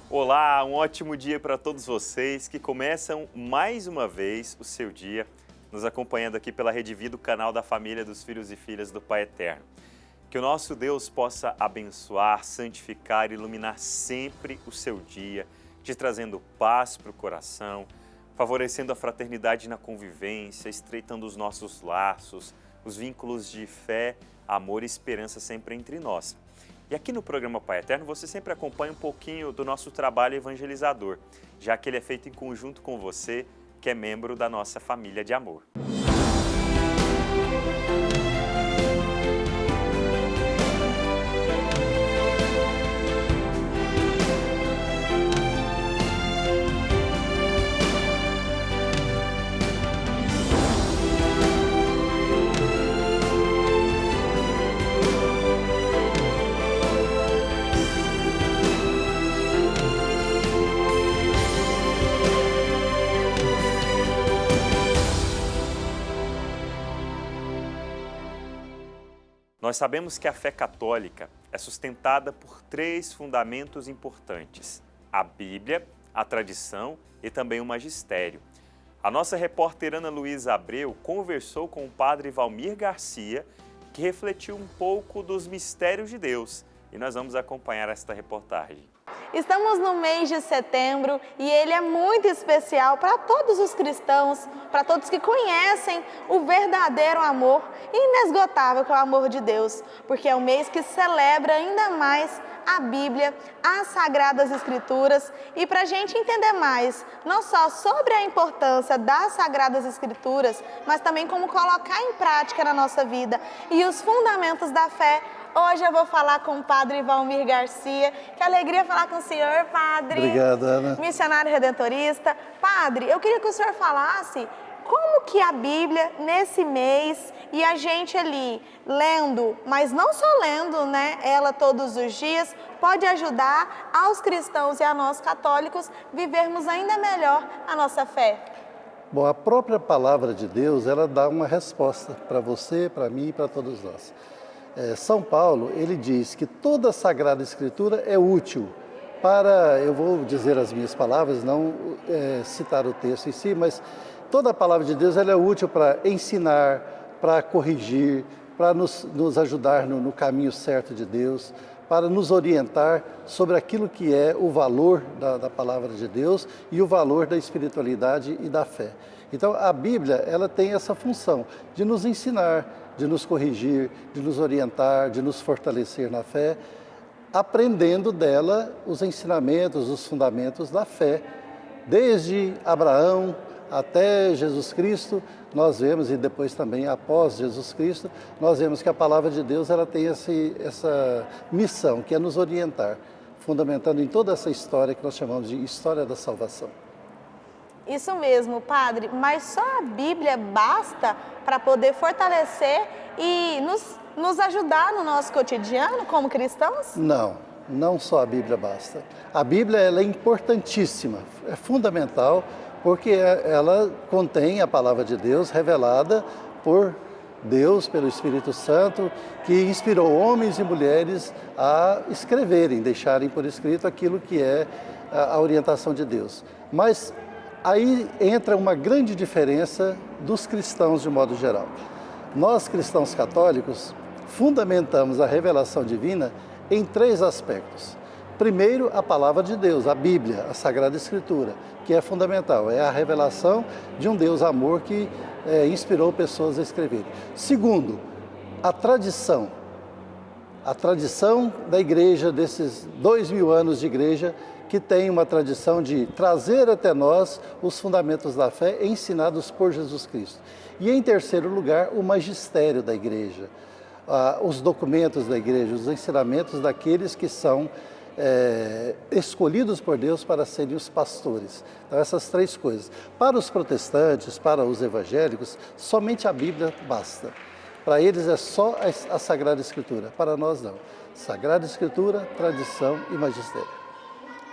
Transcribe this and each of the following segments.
Olá, um ótimo dia para todos vocês que começam mais uma vez o seu dia nos acompanhando aqui pela Rede Vida, o canal da família dos filhos e filhas do Pai Eterno. Que o nosso Deus possa abençoar, santificar e iluminar sempre o seu dia, te trazendo paz para o coração, favorecendo a fraternidade na convivência, estreitando os nossos laços, os vínculos de fé, amor e esperança sempre entre nós. E aqui no programa Pai Eterno você sempre acompanha um pouquinho do nosso trabalho evangelizador, já que ele é feito em conjunto com você, que é membro da nossa família de amor. Nós sabemos que a fé católica é sustentada por três fundamentos importantes: a Bíblia, a tradição e também o magistério. A nossa repórter Ana Luísa Abreu conversou com o padre Valmir Garcia, que refletiu um pouco dos mistérios de Deus. E nós vamos acompanhar esta reportagem. Estamos no mês de setembro e ele é muito especial para todos os cristãos, para todos que conhecem o verdadeiro amor inesgotável que é o amor de Deus, porque é o mês que celebra ainda mais a Bíblia, as Sagradas Escrituras. E para a gente entender mais, não só sobre a importância das Sagradas Escrituras, mas também como colocar em prática na nossa vida e os fundamentos da fé, hoje eu vou falar com o padre Valmir Garcia. Que alegria falar com o senhor, padre. Obrigado, Ana. Missionário redentorista. Padre, eu queria que o senhor falasse como que a Bíblia, nesse mês, e a gente ali lendo, mas não só lendo, né, ela todos os dias, pode ajudar aos cristãos e a nós católicos vivermos ainda melhor a nossa fé. Bom, a própria palavra de Deus, ela dá uma resposta para você, para mim e para todos nós. São Paulo, ele diz que toda a Sagrada Escritura é útil para, eu vou dizer as minhas palavras, não citar o texto em si, mas toda a palavra de Deus ela é útil para ensinar, para corrigir, para nos ajudar no caminho certo de Deus, para nos orientar sobre aquilo que é o valor da palavra de Deus e o valor da espiritualidade e da fé. Então, a Bíblia, ela tem essa função de nos ensinar, de nos corrigir, de nos orientar, de nos fortalecer na fé, aprendendo dela os ensinamentos, os fundamentos da fé. Desde Abraão até Jesus Cristo, nós vemos, e depois também após Jesus Cristo, nós vemos que a palavra de Deus ela tem essa missão, que é nos orientar, fundamentando em toda essa história que nós chamamos de história da salvação. Isso mesmo, padre, mas só a Bíblia basta para poder fortalecer e nos ajudar no nosso cotidiano como cristãos? Não só a Bíblia basta. A Bíblia ela é importantíssima, é fundamental, porque ela contém a palavra de Deus revelada por Deus, pelo Espírito Santo, que inspirou homens e mulheres a escreverem, deixarem por escrito aquilo que é a orientação de Deus. Mas aí entra uma grande diferença dos cristãos de modo geral. Nós, cristãos católicos, fundamentamos a revelação divina em três aspectos. Primeiro, a palavra de Deus, a Bíblia, a Sagrada Escritura, que é fundamental, é a revelação de um Deus amor que inspirou pessoas a escreverem. Segundo, a tradição da igreja, desses 2000 anos de igreja, que tem uma tradição de trazer até nós os fundamentos da fé ensinados por Jesus Cristo. E em terceiro lugar, o magistério da igreja, os documentos da igreja, os ensinamentos daqueles que são escolhidos por Deus para serem os pastores. Então, essas três coisas. Para os protestantes, para os evangélicos, somente a Bíblia basta. Para eles é só a Sagrada Escritura, para nós não. Sagrada Escritura, tradição e magistério.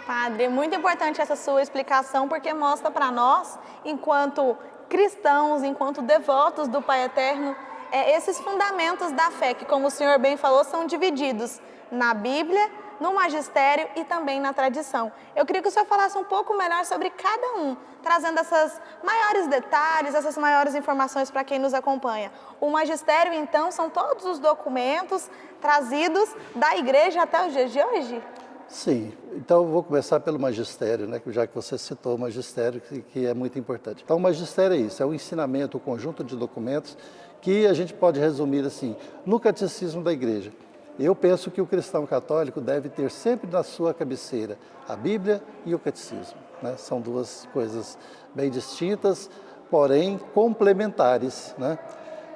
Padre, é muito importante essa sua explicação, porque mostra para nós, enquanto cristãos, enquanto devotos do Pai Eterno, esses fundamentos da fé, que como o senhor bem falou, são divididos na Bíblia, no magistério e também na tradição. Eu queria que o senhor falasse um pouco melhor sobre cada um, trazendo esses maiores detalhes, essas maiores informações para quem nos acompanha. O magistério, então, são todos os documentos trazidos da igreja até os dias de hoje? Sim, então eu vou começar pelo magistério, né? Já que você citou o magistério, que é muito importante. Então o magistério é isso, é o ensinamento, o conjunto de documentos que a gente pode resumir assim, no catecismo da igreja. Eu penso que o cristão católico deve ter sempre na sua cabeceira a Bíblia e o catecismo, né? São duas coisas bem distintas, porém complementares, né?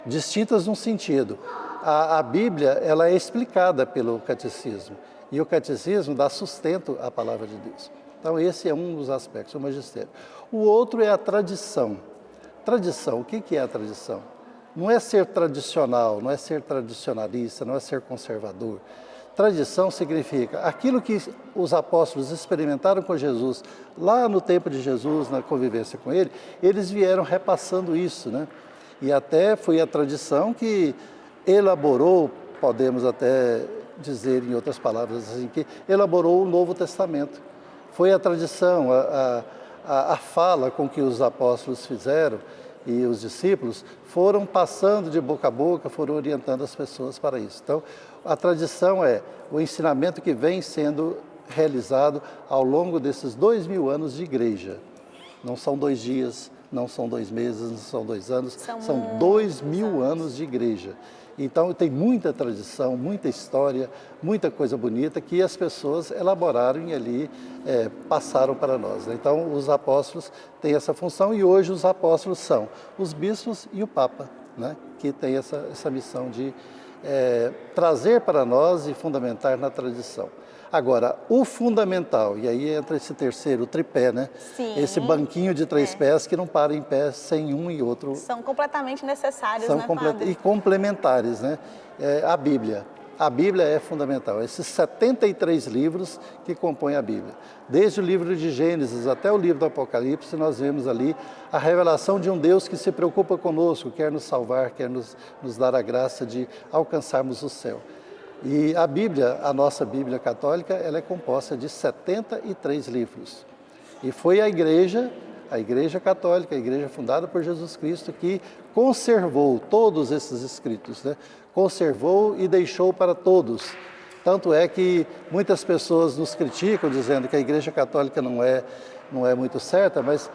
Distintas num sentido. A Bíblia, ela é explicada pelo catecismo. E o catecismo dá sustento à palavra de Deus. Então, esse é um dos aspectos do magistério. O outro é a tradição. Tradição, o que é a tradição? Não é ser tradicional, não é ser tradicionalista, não é ser conservador. Tradição significa aquilo que os apóstolos experimentaram com Jesus, lá no tempo de Jesus, na convivência com ele, eles vieram repassando isso, né? E até foi a tradição que elaborou, podemos até dizer em outras palavras assim, que elaborou o Novo Testamento. Foi a tradição, a fala com que os apóstolos fizeram e os discípulos foram passando de boca a boca, foram orientando as pessoas para isso. Então, a tradição é o ensinamento que vem sendo realizado ao longo desses 2000 anos de igreja. Não são 2 dias, não são 2 meses, não são 2 anos, são 2000 anos de igreja. Então, tem muita tradição, muita história, muita coisa bonita que as pessoas elaboraram e ali passaram para nós, né? Então, os apóstolos têm essa função e hoje os apóstolos são os bispos e o Papa, né? Que tem essa missão de trazer para nós e fundamentar na tradição. Agora, o fundamental, e aí entra esse terceiro, o tripé, né? Sim. Esse banquinho de 3 pés que não para em pé sem um e outro. São completamente necessários, né, padre? E complementares, né? A Bíblia. A Bíblia é fundamental. Esses 73 livros que compõem a Bíblia. Desde o livro de Gênesis até o livro do Apocalipse, nós vemos ali a revelação de um Deus que se preocupa conosco, quer nos salvar, quer nos dar a graça de alcançarmos o céu. E a Bíblia, a nossa Bíblia católica, ela é composta de 73 livros. E foi a Igreja Católica, a Igreja fundada por Jesus Cristo, que conservou todos esses escritos, né? Conservou e deixou para todos. Tanto é que muitas pessoas nos criticam, dizendo que a Igreja Católica não é muito certa, mas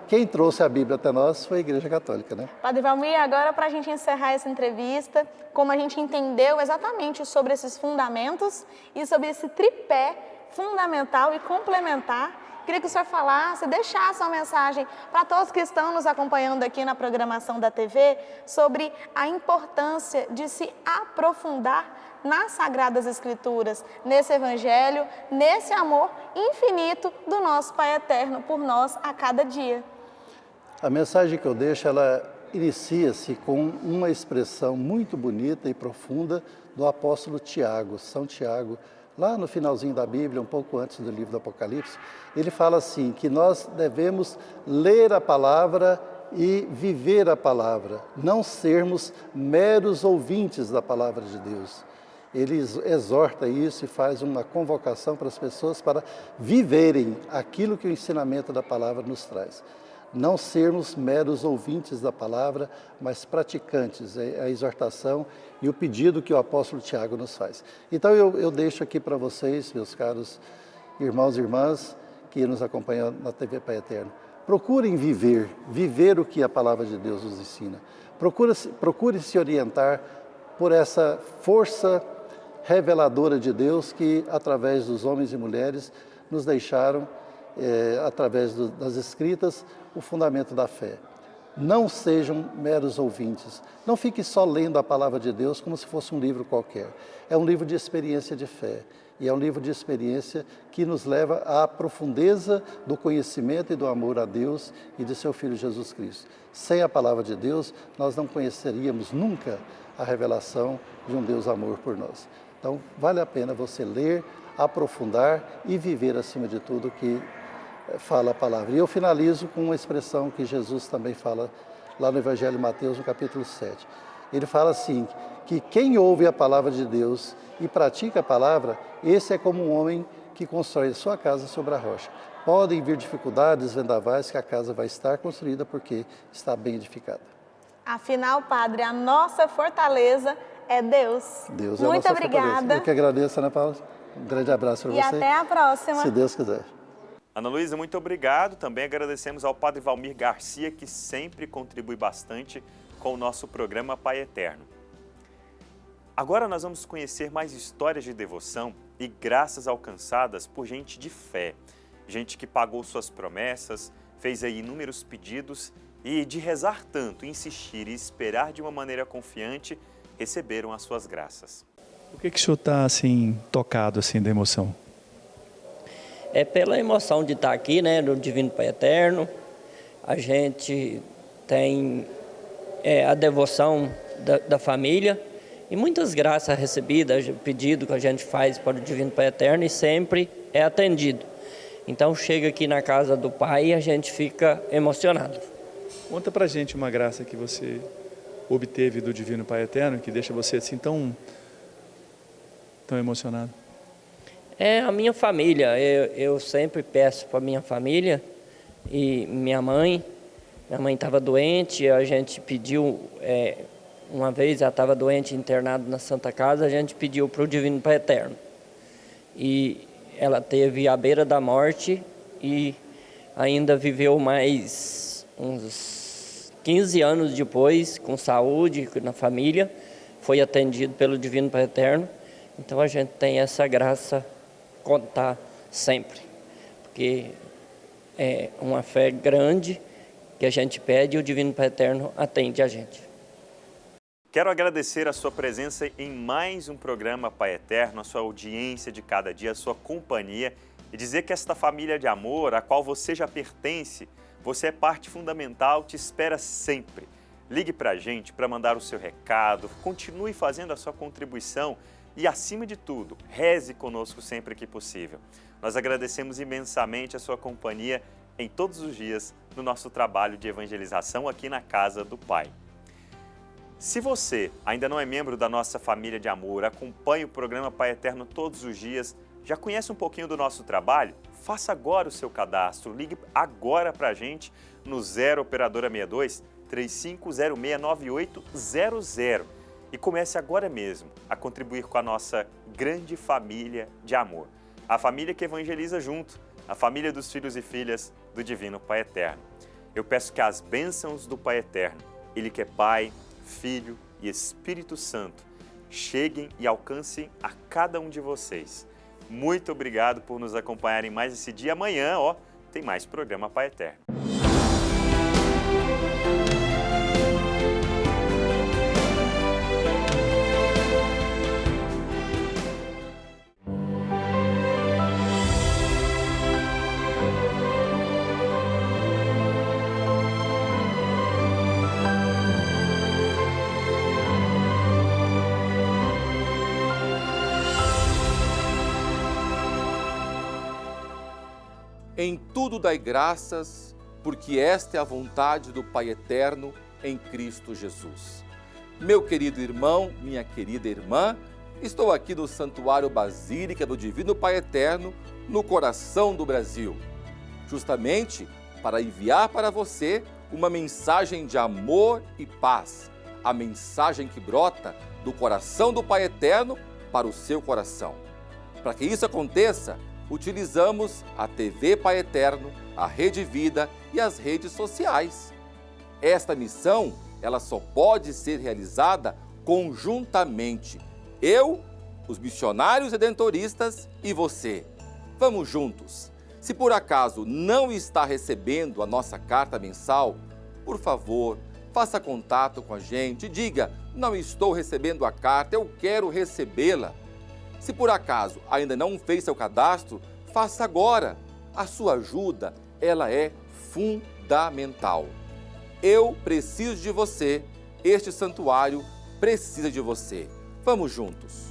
quem trouxe a Bíblia até nós foi a Igreja Católica, né? Padre Valmir, agora para a gente encerrar essa entrevista, como a gente entendeu exatamente sobre esses fundamentos e sobre esse tripé fundamental e complementar, queria que o senhor falasse, deixasse uma mensagem para todos que estão nos acompanhando aqui na programação da TV sobre a importância de se aprofundar nas Sagradas Escrituras, nesse Evangelho, nesse amor infinito do nosso Pai Eterno por nós a cada dia. A mensagem que eu deixo, ela inicia-se com uma expressão muito bonita e profunda do apóstolo Tiago, São Tiago, lá no finalzinho da Bíblia, um pouco antes do livro do Apocalipse. Ele fala assim, que nós devemos ler a palavra e viver a palavra, não sermos meros ouvintes da palavra de Deus. Ele exorta isso e faz uma convocação para as pessoas para viverem aquilo que o ensinamento da palavra nos traz. Não sermos meros ouvintes da palavra, mas praticantes, é a exortação e o pedido que o apóstolo Tiago nos faz. Então eu deixo aqui para vocês, meus caros irmãos e irmãs, que nos acompanham na TV Pai Eterno. Procurem viver o que a palavra de Deus nos ensina. Procure se orientar por essa força reveladora de Deus que, através dos homens e mulheres, nos deixaram, através das Escritas, o fundamento da fé. Não sejam meros ouvintes. Não fique só lendo a palavra de Deus como se fosse um livro qualquer. É um livro de experiência de fé. E é um livro de experiência que nos leva à profundeza do conhecimento e do amor a Deus e de seu Filho Jesus Cristo. Sem a palavra de Deus, nós não conheceríamos nunca a revelação de um Deus amor por nós. Então, vale a pena você ler, aprofundar e viver, acima de tudo, o que fala a palavra. E eu finalizo com uma expressão que Jesus também fala lá no Evangelho de Mateus, no capítulo 7. Ele fala assim, que quem ouve a palavra de Deus e pratica a palavra, esse é como um homem que constrói a sua casa sobre a rocha. Podem vir dificuldades, vendavais, que a casa vai estar construída porque está bem edificada. Afinal, Padre, a nossa fortaleza é Deus. Deus é a Muito nossa obrigada. fortaleza. Eu que agradeço, Ana Paula. Um grande abraço para você. E até a próxima. Se Deus quiser. Ana Luísa, muito obrigado. Também agradecemos ao Padre Valmir Garcia, que sempre contribui bastante com o nosso programa Pai Eterno. Agora nós vamos conhecer mais histórias de devoção e graças alcançadas por gente de fé. Gente que pagou suas promessas, fez aí inúmeros pedidos e de rezar tanto, insistir e esperar de uma maneira confiante, receberam as suas graças. Por que o senhor está assim, tocado assim, da emoção? É pela emoção de estar aqui, né, no Divino Pai Eterno. A gente tem a devoção da família e muitas graças recebidas, pedido que a gente faz para o Divino Pai Eterno e sempre é atendido. Então chega aqui na casa do Pai e a gente fica emocionado. Conta pra gente uma graça que você obteve do Divino Pai Eterno, que deixa você assim tão emocionado. É a minha família, eu sempre peço para minha família e minha mãe estava doente, a gente pediu, uma vez ela estava doente, internada na Santa Casa, a gente pediu para o Divino Pai Eterno. E ela teve à beira da morte e ainda viveu mais uns 15 anos depois, com saúde, na família, foi atendido pelo Divino Pai Eterno. Então a gente tem essa graça contar sempre, porque é uma fé grande que a gente pede e o Divino Pai Eterno atende a gente. Quero agradecer a sua presença em mais um programa Pai Eterno, a sua audiência de cada dia, a sua companhia e dizer que esta família de amor, a qual você já pertence, você é parte fundamental, te espera sempre. Ligue para a gente para mandar o seu recado, continue fazendo a sua contribuição e, acima de tudo, reze conosco sempre que possível. Nós agradecemos imensamente a sua companhia em todos os dias no nosso trabalho de evangelização aqui na Casa do Pai. Se você ainda não é membro da nossa família de amor, acompanha o programa Pai Eterno todos os dias, já conhece um pouquinho do nosso trabalho? Faça agora o seu cadastro, ligue agora para a gente no 0 Operadora 62 35069800 e comece agora mesmo a contribuir com a nossa grande família de amor. A família que evangeliza junto, a família dos filhos e filhas do Divino Pai Eterno. Eu peço que as bênçãos do Pai Eterno, Ele que é Pai, Filho e Espírito Santo, cheguem e alcancem a cada um de vocês. Muito obrigado por nos acompanharem mais esse dia. Amanhã, tem mais programa Pai Eterno. Em tudo dai graças, porque esta é a vontade do Pai Eterno em Cristo Jesus. Meu querido irmão, minha querida irmã, estou aqui no Santuário Basílica do Divino Pai Eterno, no coração do Brasil, justamente para enviar para você uma mensagem de amor e paz, a mensagem que brota do coração do Pai Eterno para o seu coração. Para que isso aconteça, utilizamos a TV Pai Eterno, a Rede Vida e as redes sociais. Esta missão, ela só pode ser realizada conjuntamente. Eu, os missionários redentoristas e você. Vamos juntos. Se por acaso não está recebendo a nossa carta mensal, por favor, faça contato com a gente, diga: não estou recebendo a carta, eu quero recebê-la. Se por acaso ainda não fez seu cadastro, faça agora. A sua ajuda, ela é fundamental. Eu preciso de você, este santuário precisa de você. Vamos juntos.